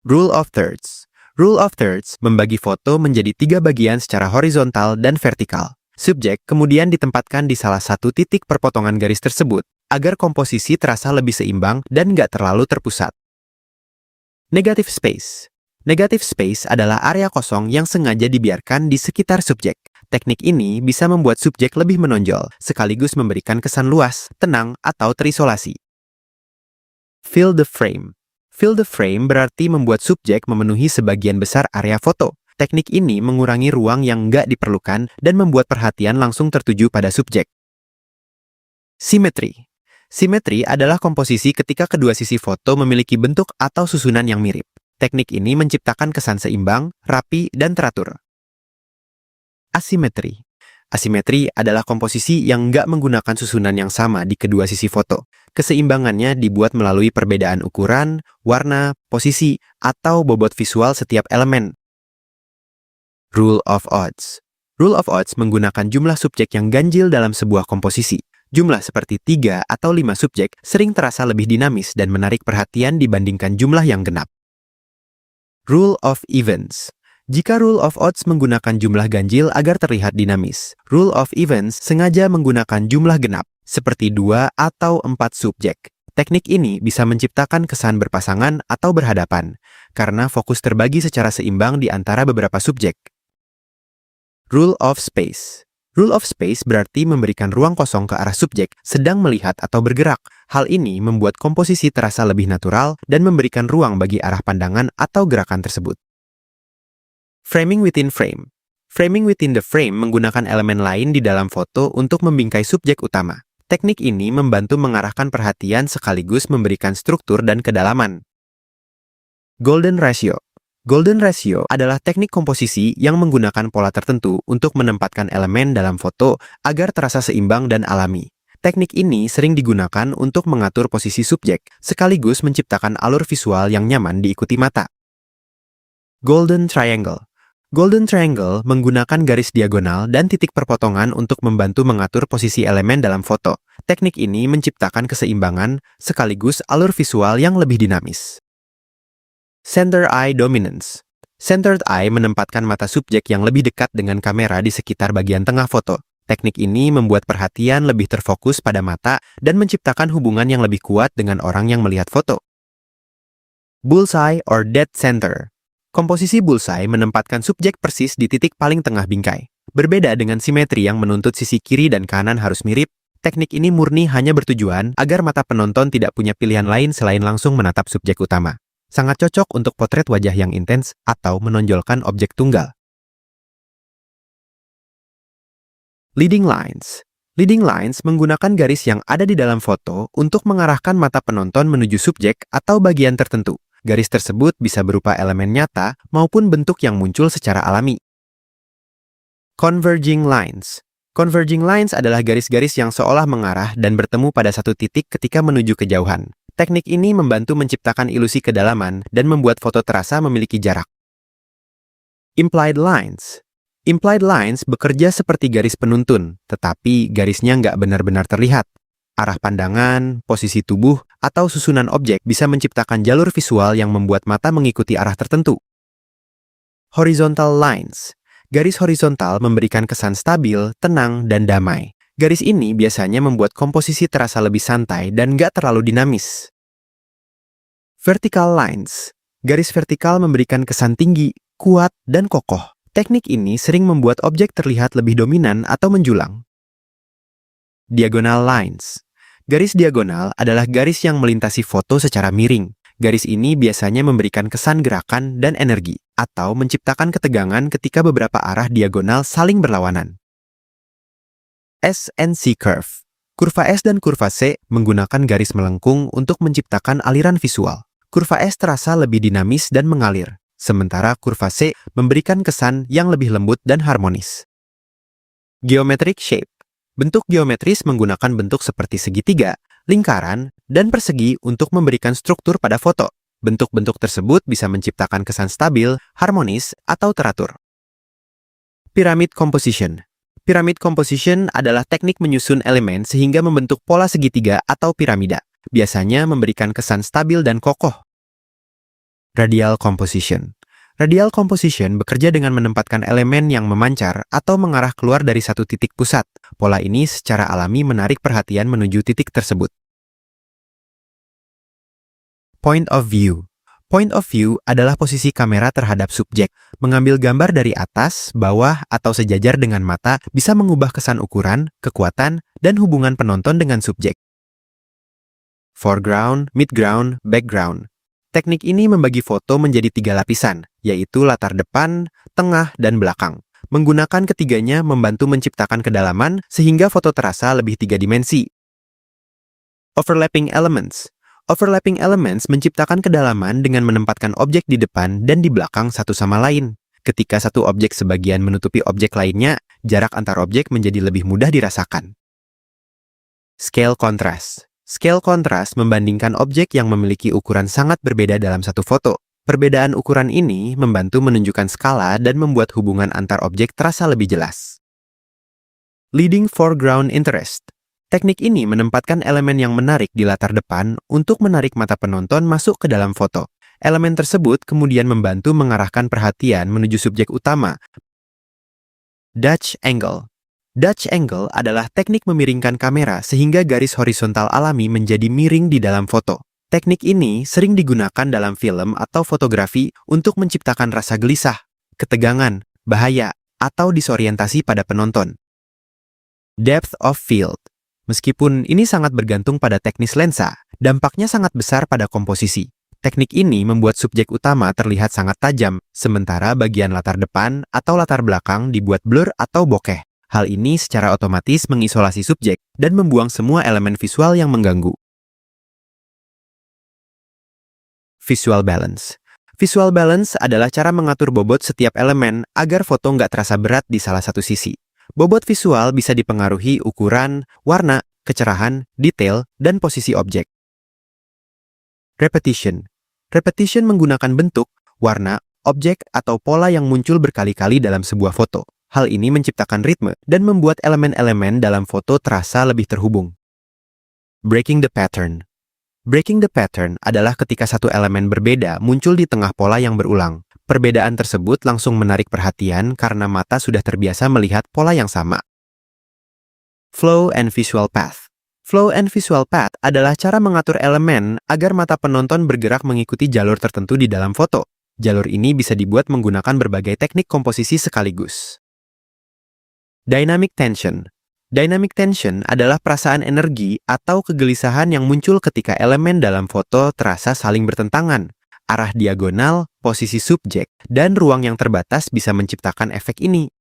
Rule of Thirds. Rule of Thirds membagi foto menjadi 3 bagian secara horizontal dan vertikal. Subjek kemudian ditempatkan di salah satu titik perpotongan garis tersebut, agar komposisi terasa lebih seimbang dan nggak terlalu terpusat. Negative Space. Negative space adalah area kosong yang sengaja dibiarkan di sekitar subjek. Teknik ini bisa membuat subjek lebih menonjol, sekaligus memberikan kesan luas, tenang, atau terisolasi. Fill the frame. Fill the frame berarti membuat subjek memenuhi sebagian besar area foto. Teknik ini mengurangi ruang yang nggak diperlukan dan membuat perhatian langsung tertuju pada subjek. Simetri. Simetri adalah komposisi ketika kedua sisi foto memiliki bentuk atau susunan yang mirip. Teknik ini menciptakan kesan seimbang, rapi, dan teratur. Asimetri. Asimetri adalah komposisi yang nggak menggunakan susunan yang sama di kedua sisi foto. Keseimbangannya dibuat melalui perbedaan ukuran, warna, posisi, atau bobot visual setiap elemen. Rule of Odds. Rule of Odds menggunakan jumlah subjek yang ganjil dalam sebuah komposisi. Jumlah seperti 3 atau 5 subjek sering terasa lebih dinamis dan menarik perhatian dibandingkan jumlah yang genap. Rule of Evens. Jika Rule of Odds menggunakan jumlah ganjil agar terlihat dinamis, Rule of Evens sengaja menggunakan jumlah genap, seperti 2 atau 4 subjek. Teknik ini bisa menciptakan kesan berpasangan atau berhadapan, karena fokus terbagi secara seimbang di antara beberapa subjek. Rule of Space. Rule of Space berarti memberikan ruang kosong ke arah subjek sedang melihat atau bergerak. Hal ini membuat komposisi terasa lebih natural dan memberikan ruang bagi arah pandangan atau gerakan tersebut. Framing within frame. Framing within the frame menggunakan elemen lain di dalam foto untuk membingkai subjek utama. Teknik ini membantu mengarahkan perhatian sekaligus memberikan struktur dan kedalaman. Golden Ratio. Golden Ratio adalah teknik komposisi yang menggunakan pola tertentu untuk menempatkan elemen dalam foto agar terasa seimbang dan alami. Teknik ini sering digunakan untuk mengatur posisi subjek, sekaligus menciptakan alur visual yang nyaman diikuti mata. Golden Triangle. Golden Triangle menggunakan garis diagonal dan titik perpotongan untuk membantu mengatur posisi elemen dalam foto. Teknik ini menciptakan keseimbangan, sekaligus alur visual yang lebih dinamis. Center Eye Dominance. Centered eye menempatkan mata subjek yang lebih dekat dengan kamera di sekitar bagian tengah foto. Teknik ini membuat perhatian lebih terfokus pada mata dan menciptakan hubungan yang lebih kuat dengan orang yang melihat foto. Bullseye or Dead Center. Komposisi bullseye menempatkan subjek persis di titik paling tengah bingkai. Berbeda dengan simetri yang menuntut sisi kiri dan kanan harus mirip, teknik ini murni hanya bertujuan agar mata penonton tidak punya pilihan lain selain langsung menatap subjek utama. Sangat cocok untuk potret wajah yang intens atau menonjolkan objek tunggal. Leading lines. Leading lines menggunakan garis yang ada di dalam foto untuk mengarahkan mata penonton menuju subjek atau bagian tertentu. Garis tersebut bisa berupa elemen nyata maupun bentuk yang muncul secara alami. Converging lines. Converging lines adalah garis-garis yang seolah mengarah dan bertemu pada satu titik ketika menuju kejauhan. Teknik ini membantu menciptakan ilusi kedalaman dan membuat foto terasa memiliki jarak. Implied lines. Implied lines bekerja seperti garis penuntun, tetapi garisnya nggak benar-benar terlihat. Arah pandangan, posisi tubuh, atau susunan objek bisa menciptakan jalur visual yang membuat mata mengikuti arah tertentu. Horizontal lines. Garis horizontal memberikan kesan stabil, tenang, dan damai. Garis ini biasanya membuat komposisi terasa lebih santai dan nggak terlalu dinamis. Vertical lines. Garis vertikal memberikan kesan tinggi, kuat, dan kokoh. Teknik ini sering membuat objek terlihat lebih dominan atau menjulang. Diagonal lines. Garis diagonal adalah garis yang melintasi foto secara miring. Garis ini biasanya memberikan kesan gerakan dan energi, atau menciptakan ketegangan ketika beberapa arah diagonal saling berlawanan. S and C curve. Kurva S dan kurva C menggunakan garis melengkung untuk menciptakan aliran visual. Kurva S terasa lebih dinamis dan mengalir, sementara kurva C memberikan kesan yang lebih lembut dan harmonis. Geometric shape. Bentuk geometris menggunakan bentuk seperti segitiga, lingkaran, dan persegi untuk memberikan struktur pada foto. Bentuk-bentuk tersebut bisa menciptakan kesan stabil, harmonis, atau teratur. Pyramid composition. Pyramid composition adalah teknik menyusun elemen sehingga membentuk pola segitiga atau piramida. Biasanya memberikan kesan stabil dan kokoh. Radial composition. Radial composition bekerja dengan menempatkan elemen yang memancar atau mengarah keluar dari satu titik pusat. Pola ini secara alami menarik perhatian menuju titik tersebut. Point of view. Point of view adalah posisi kamera terhadap subjek. Mengambil gambar dari atas, bawah, atau sejajar dengan mata bisa mengubah kesan ukuran, kekuatan, dan hubungan penonton dengan subjek. Foreground, midground, background. Teknik ini membagi foto menjadi 3 lapisan, yaitu latar depan, tengah, dan belakang. Menggunakan ketiganya membantu menciptakan kedalaman sehingga foto terasa lebih 3 dimensi. Overlapping elements. Overlapping elements menciptakan kedalaman dengan menempatkan objek di depan dan di belakang satu sama lain. Ketika satu objek sebagian menutupi objek lainnya, jarak antar objek menjadi lebih mudah dirasakan. Scale contrast. Scale contrast membandingkan objek yang memiliki ukuran sangat berbeda dalam satu foto. Perbedaan ukuran ini membantu menunjukkan skala dan membuat hubungan antar objek terasa lebih jelas. Leading foreground interest. Teknik ini menempatkan elemen yang menarik di latar depan untuk menarik mata penonton masuk ke dalam foto. Elemen tersebut kemudian membantu mengarahkan perhatian menuju subjek utama. Dutch angle. Dutch angle adalah teknik memiringkan kamera sehingga garis horizontal alami menjadi miring di dalam foto. Teknik ini sering digunakan dalam film atau fotografi untuk menciptakan rasa gelisah, ketegangan, bahaya, atau disorientasi pada penonton. Depth of field. Meskipun ini sangat bergantung pada teknis lensa, dampaknya sangat besar pada komposisi. Teknik ini membuat subjek utama terlihat sangat tajam, sementara bagian latar depan atau latar belakang dibuat blur atau bokeh. Hal ini secara otomatis mengisolasi subjek dan membuang semua elemen visual yang mengganggu. Visual balance. Visual balance adalah cara mengatur bobot setiap elemen agar foto nggak terasa berat di salah satu sisi. Bobot visual bisa dipengaruhi ukuran, warna, kecerahan, detail, dan posisi objek. Repetition. Repetition menggunakan bentuk, warna, objek, atau pola yang muncul berkali-kali dalam sebuah foto. Hal ini menciptakan ritme dan membuat elemen-elemen dalam foto terasa lebih terhubung. Breaking the pattern. Breaking the pattern adalah ketika satu elemen berbeda muncul di tengah pola yang berulang. Perbedaan tersebut langsung menarik perhatian karena mata sudah terbiasa melihat pola yang sama. Flow and visual path. Flow and visual path adalah cara mengatur elemen agar mata penonton bergerak mengikuti jalur tertentu di dalam foto. Jalur ini bisa dibuat menggunakan berbagai teknik komposisi sekaligus. Dynamic tension. Dynamic tension adalah perasaan energi atau kegelisahan yang muncul ketika elemen dalam foto terasa saling bertentangan. Arah diagonal, posisi subjek, dan ruang yang terbatas bisa menciptakan efek ini.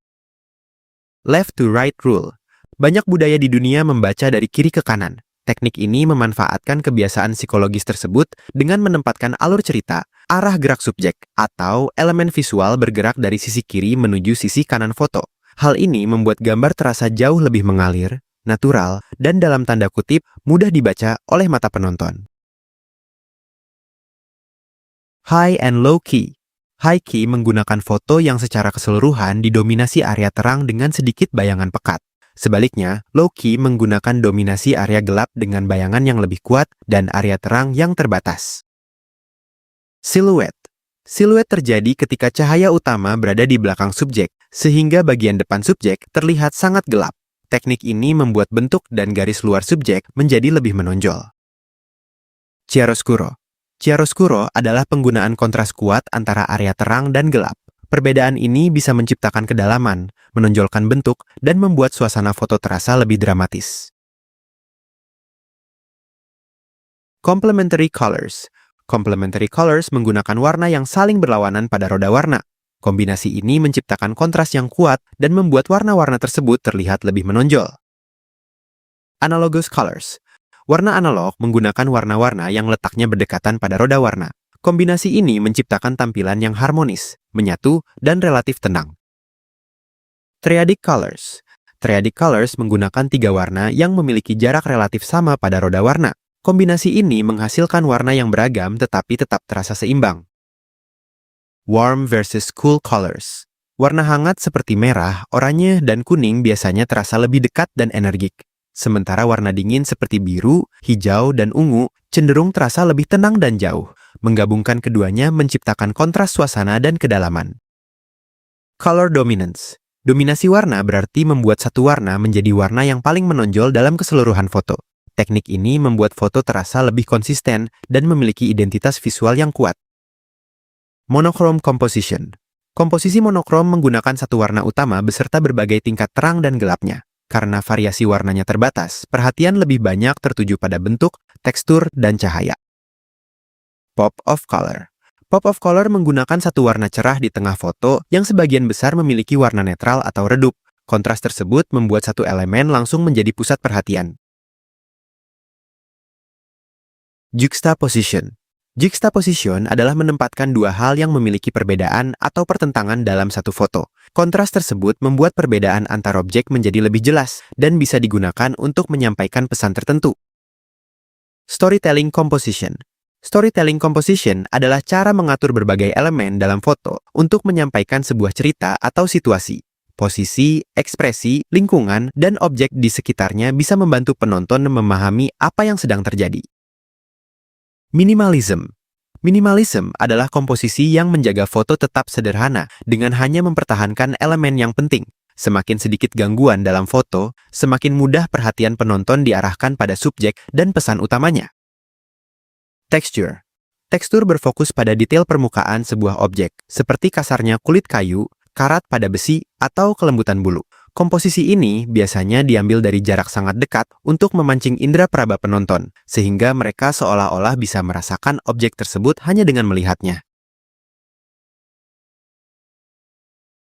Left to right rule. Banyak budaya di dunia membaca dari kiri ke kanan. Teknik ini memanfaatkan kebiasaan psikologis tersebut dengan menempatkan alur cerita, arah gerak subjek, atau elemen visual bergerak dari sisi kiri menuju sisi kanan foto. Hal ini membuat gambar terasa jauh lebih mengalir, natural, dan dalam tanda kutip mudah dibaca oleh mata penonton. High and low key. High key menggunakan foto yang secara keseluruhan didominasi area terang dengan sedikit bayangan pekat. Sebaliknya, low key menggunakan dominasi area gelap dengan bayangan yang lebih kuat dan area terang yang terbatas. Silhouette. Siluet terjadi ketika cahaya utama berada di belakang subjek, sehingga bagian depan subjek terlihat sangat gelap. Teknik ini membuat bentuk dan garis luar subjek menjadi lebih menonjol. Chiaroscuro. Chiaroscuro adalah penggunaan kontras kuat antara area terang dan gelap. Perbedaan ini bisa menciptakan kedalaman, menonjolkan bentuk, dan membuat suasana foto terasa lebih dramatis. Complementary colors. Complementary colors menggunakan warna yang saling berlawanan pada roda warna. Kombinasi ini menciptakan kontras yang kuat dan membuat warna-warna tersebut terlihat lebih menonjol. Analogous colors. Warna analog menggunakan warna-warna yang letaknya berdekatan pada roda warna. Kombinasi ini menciptakan tampilan yang harmonis, menyatu, dan relatif tenang. Triadic colors. Triadic colors menggunakan 3 warna yang memiliki jarak relatif sama pada roda warna. Kombinasi ini menghasilkan warna yang beragam tetapi tetap terasa seimbang. Warm versus cool colors. Warna hangat seperti merah, oranye, dan kuning biasanya terasa lebih dekat dan energik. Sementara warna dingin seperti biru, hijau, dan ungu cenderung terasa lebih tenang dan jauh. Menggabungkan keduanya menciptakan kontras suasana dan kedalaman. Color dominance. Dominasi warna berarti membuat satu warna menjadi warna yang paling menonjol dalam keseluruhan foto. Teknik ini membuat foto terasa lebih konsisten dan memiliki identitas visual yang kuat. Monochrome composition. Komposisi monokrom menggunakan satu warna utama beserta berbagai tingkat terang dan gelapnya. Karena variasi warnanya terbatas, perhatian lebih banyak tertuju pada bentuk, tekstur, dan cahaya. Pop of color. Pop of color menggunakan satu warna cerah di tengah foto yang sebagian besar memiliki warna netral atau redup. Kontras tersebut membuat satu elemen langsung menjadi pusat perhatian. Juxtaposition. Juxtaposition adalah menempatkan dua hal yang memiliki perbedaan atau pertentangan dalam satu foto. Kontras tersebut membuat perbedaan antar objek menjadi lebih jelas dan bisa digunakan untuk menyampaikan pesan tertentu. Storytelling composition. Storytelling composition adalah cara mengatur berbagai elemen dalam foto untuk menyampaikan sebuah cerita atau situasi. Posisi, ekspresi, lingkungan, dan objek di sekitarnya bisa membantu penonton memahami apa yang sedang terjadi. Minimalism. Minimalism adalah komposisi yang menjaga foto tetap sederhana dengan hanya mempertahankan elemen yang penting. Semakin sedikit gangguan dalam foto, semakin mudah perhatian penonton diarahkan pada subjek dan pesan utamanya. Texture. Tekstur berfokus pada detail permukaan sebuah objek, seperti kasarnya kulit kayu, karat pada besi, atau kelembutan bulu. Komposisi ini biasanya diambil dari jarak sangat dekat untuk memancing indera peraba penonton, sehingga mereka seolah-olah bisa merasakan objek tersebut hanya dengan melihatnya.